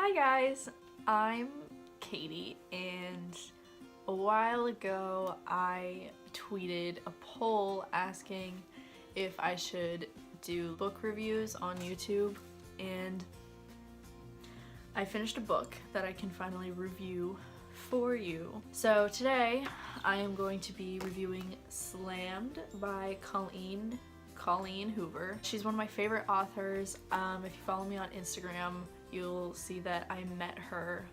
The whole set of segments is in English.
Hi guys, I'm Katie, and a while ago I tweeted a poll asking if I should do book reviews on YouTube, and I finished a book that I can finally review for you. So today I am going to be reviewing Slammed by Colleen Hoover. She's one of my favorite authors. If you follow me on Instagram, you'll see that I met her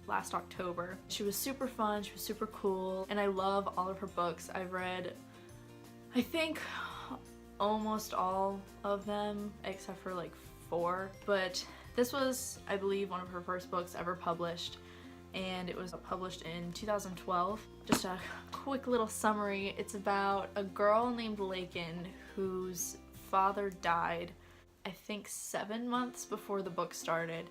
last October. She was super fun, she was super cool, and I love all of her books. I've read, I think, almost all of them except for like 4, but this was, I believe, one of her first books ever published, and it was published in 2012. Just a quick little summary. It's about a girl named Lakin whose father died, I think 7 months before the book started,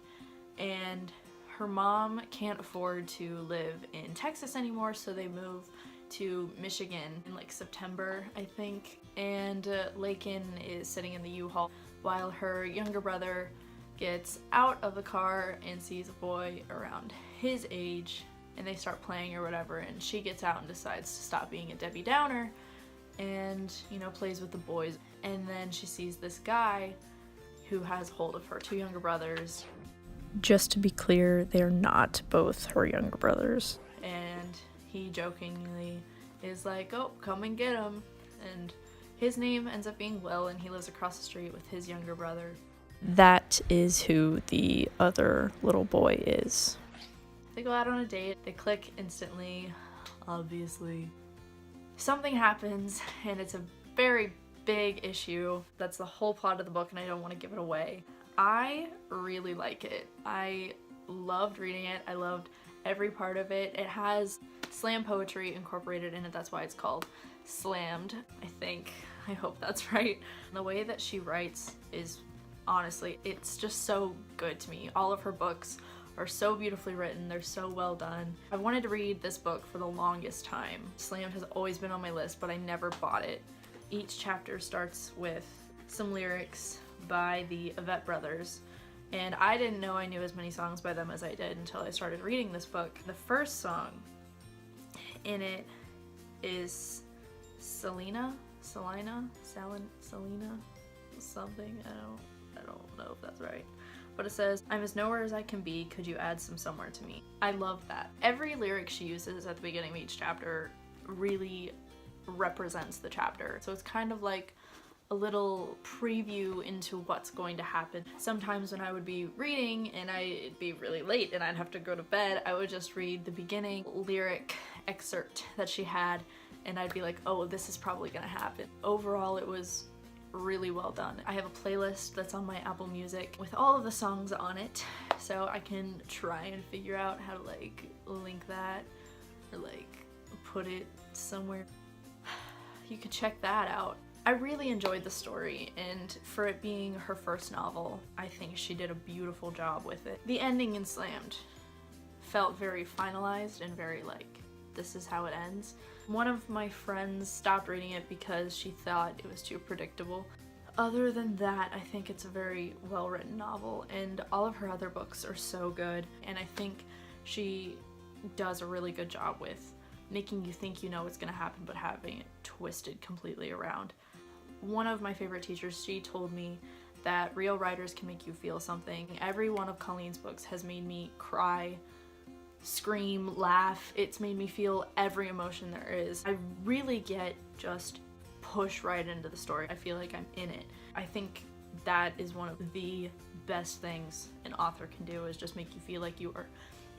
and her mom can't afford to live in Texas anymore, so they move to Michigan in like September, I think, and Lakin is sitting in the U-Haul while her younger brother gets out of the car and sees a boy around his age, and they start playing or whatever, and she gets out and decides to stop being a Debbie Downer and, you know, plays with the boys. And then she sees this guy who has hold of her 2 younger brothers. Just to be clear, they're not both her younger brothers. And he jokingly is like, oh, come and get him. And his name ends up being Will, and he lives across the street with his younger brother. That is who the other little boy is. They go out on a date, they click instantly, obviously. Something happens, and it's a very big issue. That's the whole plot of the book, and I don't want to give it away. I really like it. I loved reading it. I loved every part of it. It has slam poetry incorporated in it. That's why it's called Slammed, I think. I hope that's right. The way that she writes is, honestly, it's just so good to me. All of her books are so beautifully written. They're so well done. I've wanted to read this book for the longest time. Slammed has always been on my list, but I never bought it. Each chapter starts with some lyrics by the Avett Brothers, and I didn't know I knew as many songs by them as I did until I started reading this book. The first song in it is Selena, something. I don't know if that's right. But it says, I'm as nowhere as I can be, could you add some somewhere to me? I love that. Every lyric she uses at the beginning of each chapter really represents the chapter. So it's kind of like a little preview into what's going to happen. Sometimes when I would be reading and it'd be really late and I'd have to go to bed, I would just read the beginning lyric excerpt that she had, and I'd be like, oh, this is probably gonna happen. Overall, it was really well done. I have a playlist that's on my Apple Music with all of the songs on it, so I can try and figure out how to like link that or like put it somewhere. You could check that out. I really enjoyed the story, and for it being her first novel, I think she did a beautiful job with it. The ending in Slammed felt very finalized and very like, this is how it ends. One of my friends stopped reading it because she thought it was too predictable. Other than that, I think it's a very well-written novel, and all of her other books are so good, and I think she does a really good job with making you think you know what's gonna happen but having it twisted completely around. One of my favorite teachers, she told me that real writers can make you feel something. Every one of Colleen's books has made me cry, scream, laugh. It's made me feel every emotion there is. I really get just push right into the story. I feel like I'm in it. I think that is one of the best things an author can do, is just make you feel like you are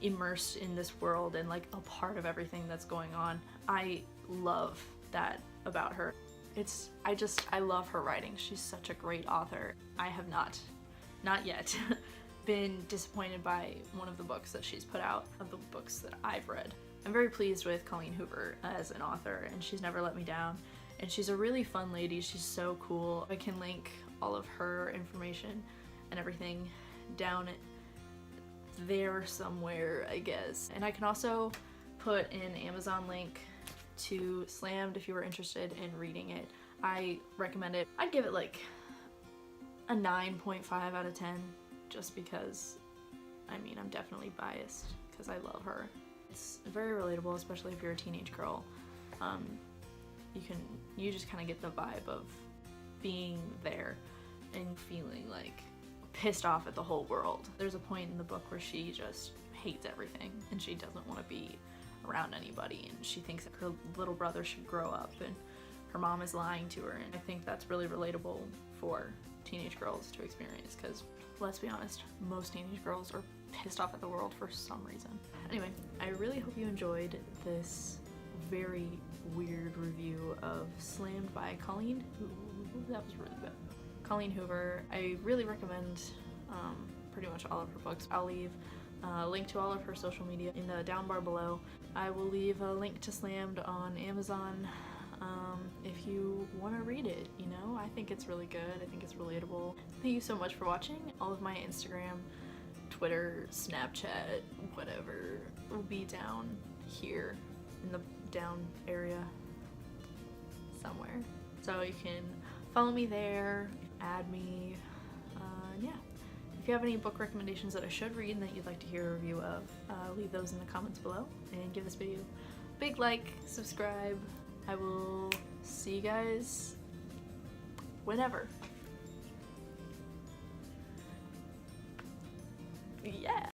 immersed in this world and like a part of everything that's going on. I love that about her. I love her writing. She's such a great author. I have not yet been disappointed by one of the books that she's put out, of the books that I've read. I'm very pleased with Colleen Hoover as an author, and she's never let me down. And she's a really fun lady. She's so cool. I can link all of her information and everything down there somewhere, I guess. And I can also put an Amazon link to Slammed if you were interested in reading it. I recommend it. I'd give it like a 9.5 out of 10 just because I mean, I'm definitely biased because I love her. It's very relatable, especially if you're a teenage girl. You just kind of get the vibe of being there and feeling like pissed off at the whole world. There's a point in the book where she just hates everything and she doesn't want to be around anybody, and she thinks that her little brother should grow up and her mom is lying to her, and I think that's really relatable for teenage girls to experience, because let's be honest, most teenage girls are pissed off at the world for some reason. Anyway, I really hope you enjoyed this very weird review of Slammed by Colleen Hoover. That was really good. Colleen Hoover. I really recommend pretty much all of her books. I'll leave a link to all of her social media in the down bar below. I will leave a link to Slammed on Amazon if you want to read it, you know? I think it's really good. I think it's relatable. Thank you so much for watching. All of my Instagram, Twitter, Snapchat, whatever will be down here in the down area somewhere. So you can follow me there, add me, yeah. If you have any book recommendations that I should read and that you'd like to hear a review of, leave those in the comments below, and give this video a big like, subscribe. I will see you guys whenever. Yeah.